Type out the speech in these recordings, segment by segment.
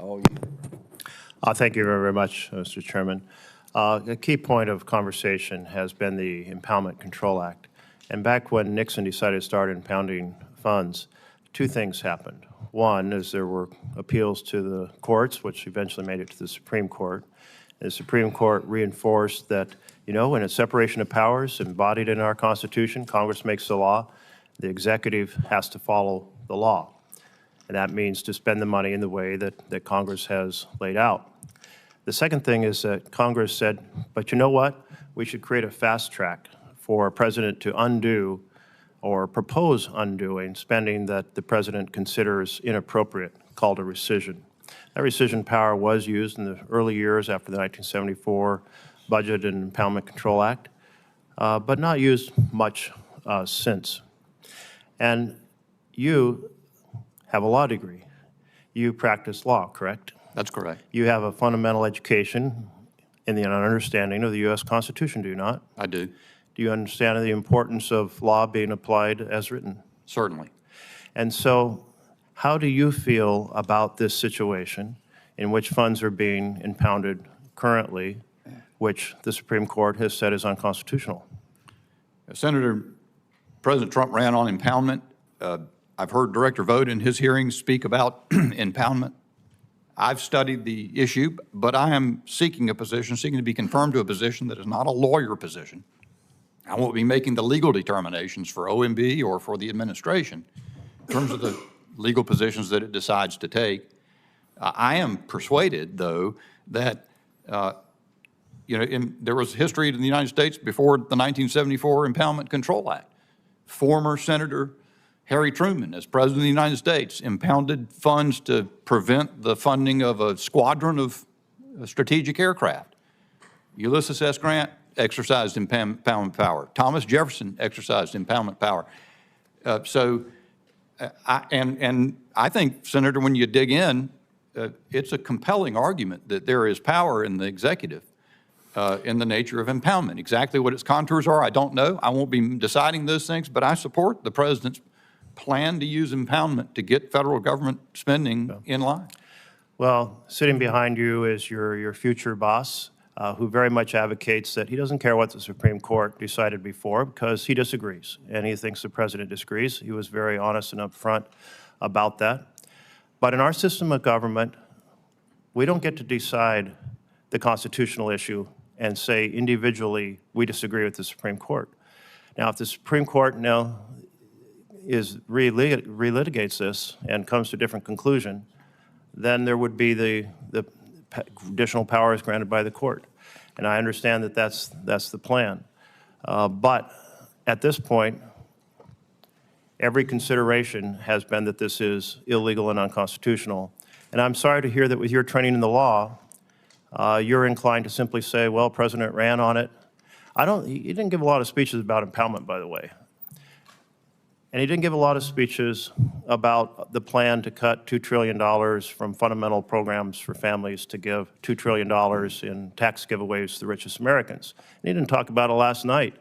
All you. Thank you very much, Mr. Chairman. A key point of conversation has been the Impoundment Control Act. And back when Nixon decided to start impounding funds, two things happened. One is there were appeals to the courts, which eventually made it to the Supreme Court. And the Supreme Court reinforced that, you know, in a separation of powers embodied in our Constitution, Congress makes the law, the executive has to follow the law. And that means to spend the money in the way that Congress has laid out. The second thing is that Congress said, but you know what? We should create a fast track for a president to undo or propose undoing spending that the president considers inappropriate, called a rescission. That rescission power was used in the early years after the 1974 Budget and Impoundment Control Act, but not used much since. And you have a law degree. You practice law, correct? That's correct. You have a fundamental education in the understanding of the U.S. Constitution, do you not? I do. Do you understand the importance of law being applied as written? Certainly. And so how do you feel about this situation in which funds are being impounded currently, which the Supreme Court has said is unconstitutional? Senator, President Trump ran on impoundment. I've heard Director Vogt in his hearings speak about impoundment. I've studied the issue, but I am seeking to be confirmed to a position that is not a lawyer position. I won't be making the legal determinations for OMB or for the administration in terms of the legal positions that it decides to take. I am persuaded, though, that there was history in the United States before the 1974 Impoundment Control Act. Former Senator Harry Truman, as President of the United States, impounded funds to prevent the funding of a squadron of strategic aircraft. Ulysses S. Grant exercised impoundment power. Thomas Jefferson exercised impoundment power. I think, Senator, when you dig in, it's a compelling argument that there is power in the executive in the nature of impoundment. Exactly what its contours are, I don't know. I won't be deciding those things, but I support the president's plan to use impoundment to get federal government spending in line. Well, sitting behind you is your future boss, who very much advocates that he doesn't care what the Supreme Court decided before because he disagrees, and he thinks the president disagrees. He was very honest and upfront about that. But in our system of government, we don't get to decide the constitutional issue and say individually we disagree with the Supreme Court. Now, if the Supreme Court now relitigates this and comes to a different conclusion, then there would be the additional powers granted by the court. And I understand that that's the plan. But at this point, every consideration has been that this is illegal and unconstitutional. And I'm sorry to hear that with your training in the law, you're inclined to simply say, well, President ran on it. He didn't give a lot of speeches about impoundment, by the way. And he didn't give a lot of speeches about the plan to cut $2 trillion from fundamental programs for families to give $2 trillion in tax giveaways to the richest Americans. And he didn't talk about it last night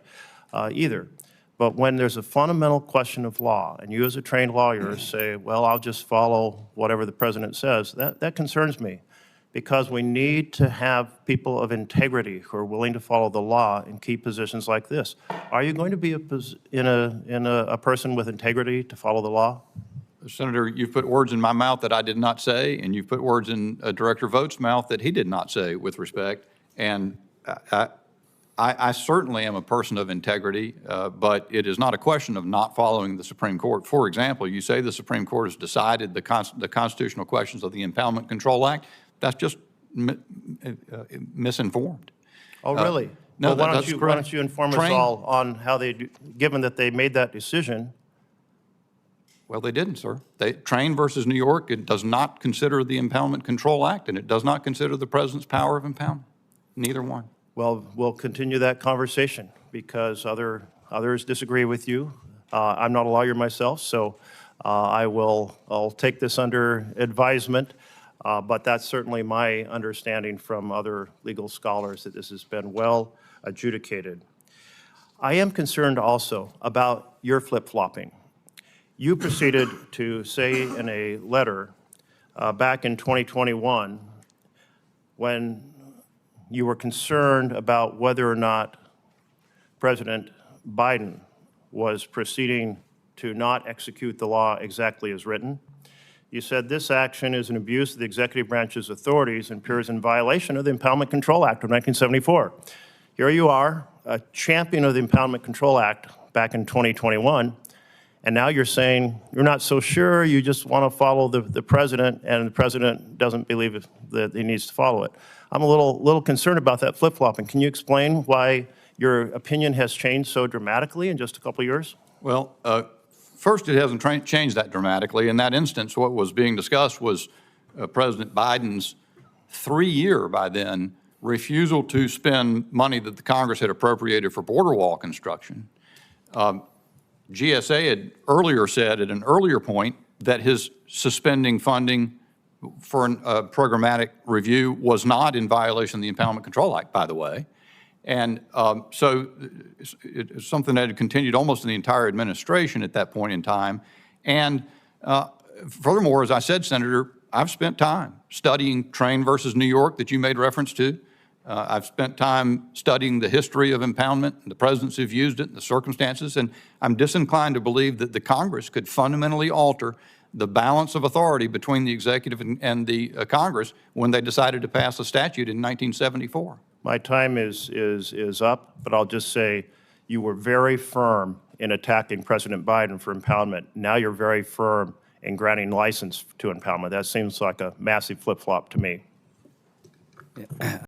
either. But when there's a fundamental question of law, and you as a trained lawyer say, well, I'll just follow whatever the president says, that concerns me. Because we need to have people of integrity who are willing to follow the law in key positions like this. Are you going to be a person with integrity to follow the law? Senator, you've put words in my mouth that I did not say, and you've put words in Director Vogt's mouth that he did not say, with respect. And I certainly am a person of integrity, but it is not a question of not following the Supreme Court. For example, you say the Supreme Court has decided the constitutional questions of the Impoundment Control Act. That's just misinformed. Oh, really? No, well, that's correct. Why don't you inform us all on how given that they made that decision? Well, they didn't, sir. Train versus New York, it does not consider the Impoundment Control Act, and it does not consider the president's power of impoundment. Neither one. Well, we'll continue that conversation because others disagree with you. I'm not a lawyer myself, so I'll take this under advisement. But that's certainly my understanding from other legal scholars that this has been well adjudicated. I am concerned also about your flip-flopping. You proceeded to say in a letter back in 2021, when you were concerned about whether or not President Biden was proceeding to not execute the law exactly as written. You said this action is an abuse of the executive branch's authorities and appears in violation of the Impoundment Control Act of 1974. Here you are, a champion of the Impoundment Control Act back in 2021, and now you're saying you're not so sure, you just want to follow the president, and the president doesn't believe that he needs to follow it. I'm a little concerned about that flip-flopping. Can you explain why your opinion has changed so dramatically in just a couple of years? Well, first, it hasn't changed that dramatically. In that instance, what was being discussed was President Biden's 3-year, by then, refusal to spend money that the Congress had appropriated for border wall construction. GSA had earlier said at an earlier point that his suspending funding for a programmatic review was not in violation of the Impoundment Control Act, by the way. And so it's something that had continued almost in the entire administration at that point in time. And furthermore, as I said, Senator, I've spent time studying Train versus New York that you made reference to. I've spent time studying the history of impoundment, the presidents who've used it, the circumstances, and I'm disinclined to believe that the Congress could fundamentally alter the balance of authority between the executive and the Congress when they decided to pass a statute in 1974. My time is up, but I'll just say you were very firm in attacking President Biden for impoundment. Now you're very firm in granting license to impoundment. That seems like a massive flip-flop to me.